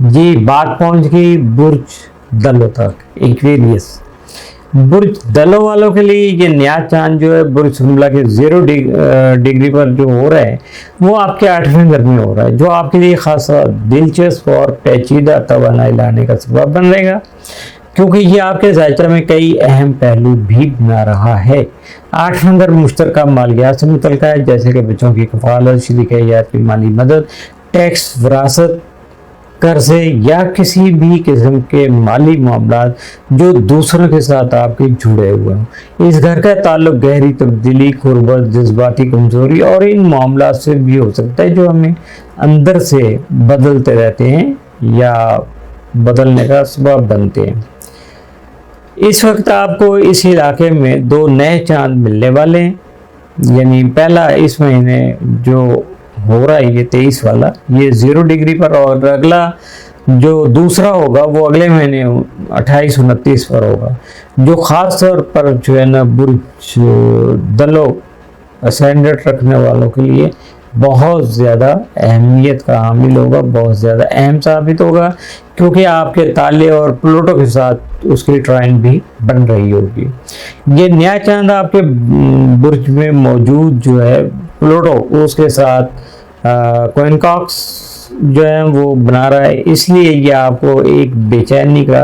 जी बात पहुंच गई बुर्ज दलो तक, एक्वेरियस। बुर्ज दलो वालों के लिए ये नया चांद जो है बुर्ज शुमला के 0 डिग्री पर जो हो रहा है वो आपके 8वें घर में हो रहा है, जो आपके लिए खासा दिलचस्प और पेचीदा तवानाई लाने का सबब बन रहेगा, क्योंकि ये आपके ज़ायचा में कई अहम पहलू भी बना रहा है। 8वां घर मुश्तरका मालियात से मुतल्लिक़ है, जैसे कि बच्चों की कफ़ालत, शरीक हयात की माली मदद, टैक्स, विरासत, कर्जे या किसी भी किस्म के माली मामलात जो दूसरों के साथ आपके जुड़े हुए हों। इस घर का ताल्लुक गहरी तब्दीली, कुर्बत, जज्बाती कमजोरी और इन मामलात से भी हो सकता है जो हमें अंदर से बदलते रहते हैं या बदलने का सबब बनते हैं। इस वक्त आपको इस इलाके में 2 नए चांद मिलने वाले हैं, यानी पहला इस महीने जो हो रहा है ये 23 वाला, ये 0 डिग्री पर, और अगला जो दूसरा होगा वो अगले महीने 28-29 पर होगा, जो ख़ास तौर पर जो है ना बुर्ज दलो असेंडेंट रखने वालों के लिए बहुत ज़्यादा अहमियत का हामिल होगा, बहुत ज़्यादा अहम साबित होगा, क्योंकि आपके ताले और प्लूटो के साथ उसकी ट्राइन भी बन रही होगी। ये नया चांद आपके बुर्ज में मौजूद जो है प्लूटो उसके साथ कोइनकॉक्स जो है वो बना रहा है, इसलिए ये आपको एक बेचैनी का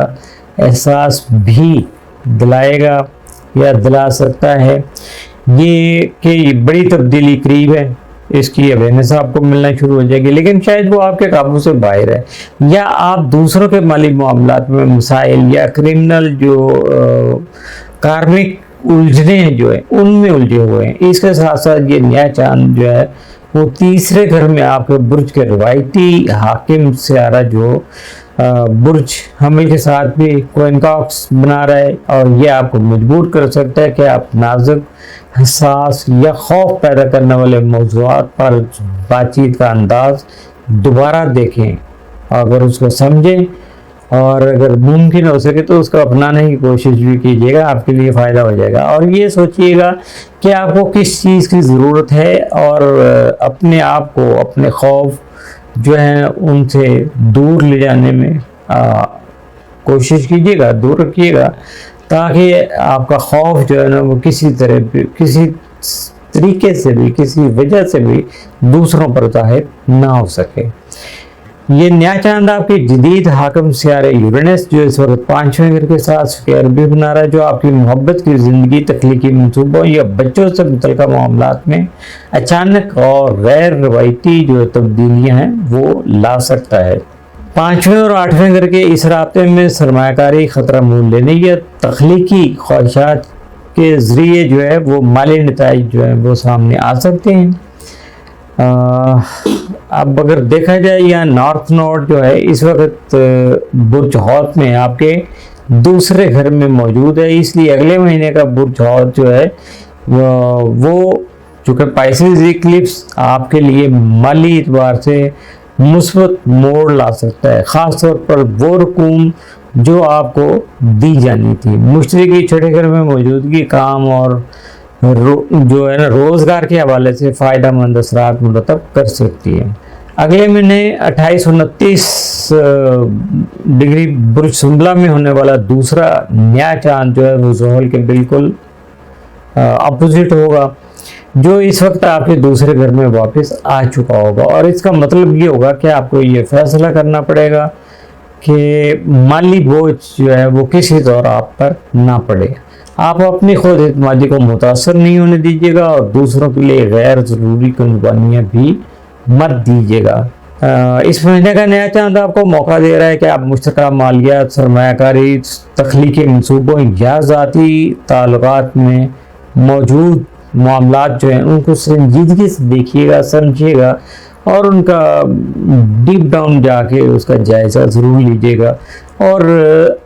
एहसास भी दिलाएगा या दिला सकता है। ये कि बड़ी तब्दीली करीब है, इसकी अवेयरनेस आपको मिलना शुरू हो जाएगी, लेकिन शायद वो आपके काबू से बाहर है, या आप दूसरों के माली मामलात में मसाइल या क्रिमिनल जो कार्मिक उलझने हैं जो है उनमें उलझे हुए हैं। इसके साथ साथ ये नया चांद जो है वो 3रे घर में आपके बुर्ज के रवायती हाकिम सियारा जो बुर्ज हमिल के साथ भी कोइनकॉक्स बना रहा है, और ये आपको मजबूर कर सकता है कि आप नाजुक, हसास या खौफ पैदा करने वाले मौज़ूआत पर बातचीत का अंदाज दोबारा देखें, अगर उसको समझें और अगर मुमकिन हो सके तो उसको अपनाने की कोशिश भी कीजिएगा, आपके लिए फ़ायदा हो जाएगा। और ये सोचिएगा कि आपको किस चीज़ की ज़रूरत है, और अपने आप को, अपने खौफ जो है उनसे दूर ले जाने में कोशिश कीजिएगा, दूर रखिएगा, ताकि आपका खौफ जो है ना वो किसी तरीके से भी, किसी वजह से भी दूसरों पर ज़ाहिर ना हो सके। ये नया चांद आपके जदीद हाकिम सियारे यूरेनस जो इस वक्त 5वें घर के साथ स्क्वायर भी बना रहा है, जो आपकी मोहब्बत की ज़िंदगी, तख्लीकी मंसूबों या बच्चों से मुतल्लिक़ मामलात में अचानक और गैर रवायती जो तब्दीलियाँ हैं वो ला सकता है। 5वें और 8वें घर के इस राब्ते में सरमायाकारी, ख़तरा मोल लेने या तख्लीकी ख्वाहिशात के ज़रिए जो है वो माली नताइज जो है वो सामने आ सकते हैं। अब अगर देखा जाए या नॉर्थ नोड जो है इस वक्त बुर्ज हौत में आपके 2रे घर में मौजूद है, इसलिए अगले महीने का बुर्ज हौत जो है वो चूँकि पाइसेस इक्लिप्स आपके लिए माली एतबार से मुस्बत मोड़ ला सकता है, ख़ास तौर पर वो रकूम जो आपको दी जानी थी। मुश्तरी की 6ठे घर में मौजूदगी काम और जो है ना रोज़गार के हवाले से फ़ायदा मंद असरात मुरतब कर सकती है। अगले महीने 28-29 डिग्री बुर्ज शुमला में होने वाला दूसरा नया चांद जो है वो ज़ोहल के बिल्कुल अपोजिट होगा, जो इस वक्त आपके 2रे घर में वापस आ चुका होगा, और इसका मतलब ये होगा कि आपको ये फैसला करना पड़ेगा कि माली बोझ जो है वो किसी दौर आप पर ना पड़े। आप अपनी खुद एतमादी को मुतासर नहीं होने दीजिएगा, और दूसरों के लिए गैर ज़रूरी कुर्बानियाँ भी मत दीजिएगा। इस महीने का नया चांद आपको मौका दे रहा है कि आप मुश्तरका मालियात, सरमायाकारी, तख्लीकी मंसूबों या ज़ाती ताल्लुकात में मौजूद मामलात जो हैं उनको संजीदगी से देखिएगा, समझिएगा, और उनका डीप डाउन जाके उसका जायज़ा ज़रूर लीजिएगा, और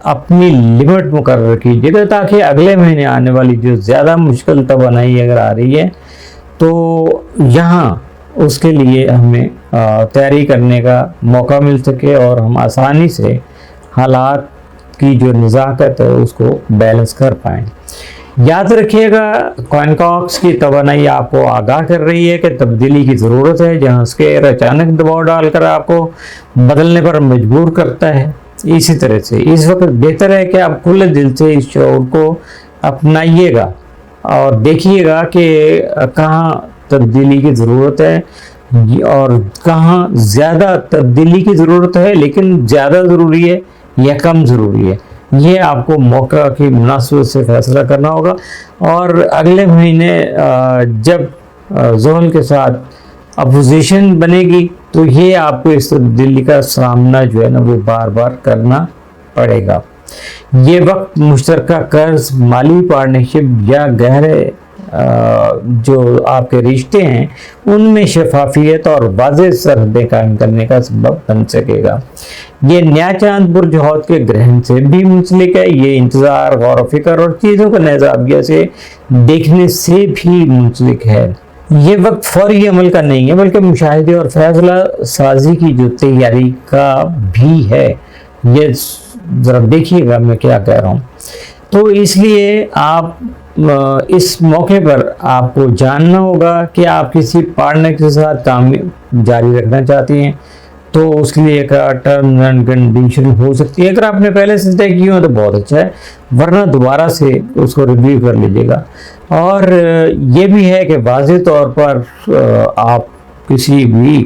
अपनी लिमिट मुकर्रर कीजिएगा, ताकि अगले महीने आने वाली जो ज़्यादा मुश्किल तवानाई अगर आ रही है तो यहाँ उसके लिए हमें तैयारी करने का मौका मिल सके, और हम आसानी से हालात की जो नज़ाकत है उसको बैलेंस कर पाएँ। याद रखिएगा, कॉइनकॉक्स की तवानाई आपको आगाह कर रही है कि तब्दीली की ज़रूरत है, जहाँ स्क्वायर अचानक दबाव डालकर आपको बदलने पर मजबूर करता है। इसी तरह से इस वक्त बेहतर है कि आप खुले दिल से इस शौर को अपनाइएगा और देखिएगा कि कहाँ तब्दीली की ज़रूरत है और कहाँ ज़्यादा तब्दीली की ज़रूरत है लेकिन ज़्यादा ज़रूरी है या कम ज़रूरी है। ये आपको मौका की मुनासिबत से फैसला करना होगा। और अगले महीने जब ज़ोहल के साथ अपोजिशन बनेगी तो ये आपको इस तब्दीली का सामना जो है ना वो बार बार करना पड़ेगा। ये वक्त मुश्तरका कर्ज, माली पार्टनरशिप या गहरे जो आपके रिश्ते हैं उनमें शफाफियत और वाज़ेह सरहदें कायम करने का सबब बन सकेगा। ये नया चांद बुर्ज हौत के ग्रहण से भी मुंसलिक है। ये इंतज़ार, गौर व फिक्र और चीज़ों को नए ज़ाविये से देखने से भी मुंसलिक है। ये वक्त फौरी अमल का नहीं है बल्कि मुशाहिदे और फैसला साजी की जो तैयारी का भी है। ये ज़रा देखिएगा मैं क्या कह रहा हूँ। तो इसलिए आप इस मौके पर आपको जानना होगा कि आप किसी पार्टनर के साथ काम जारी रखना चाहती हैं तो उसके लिए एक टर्म्स एंड कंडीशन हो सकती है। अगर आपने पहले से तय की हो तो बहुत अच्छा है, वरना दोबारा से उसको रिव्यू कर लीजिएगा। और ये भी है कि वाज़ेह तौर पर आप किसी भी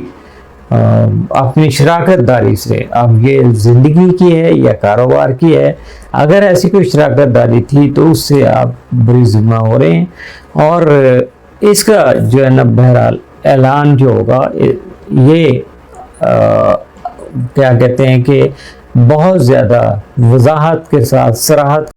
अपनी शराकत दारी से, अब ये ज़िंदगी की है या कारोबार की है, अगर ऐसी कोई शराकत दारी थी तो उससे आप बड़ी ज़िम्मा हो रहे हैं। और इसका जो है ना बहरहाल ऐलान जो होगा ये क्या कहते हैं कि बहुत ज़्यादा वजाहत के साथ, सराहत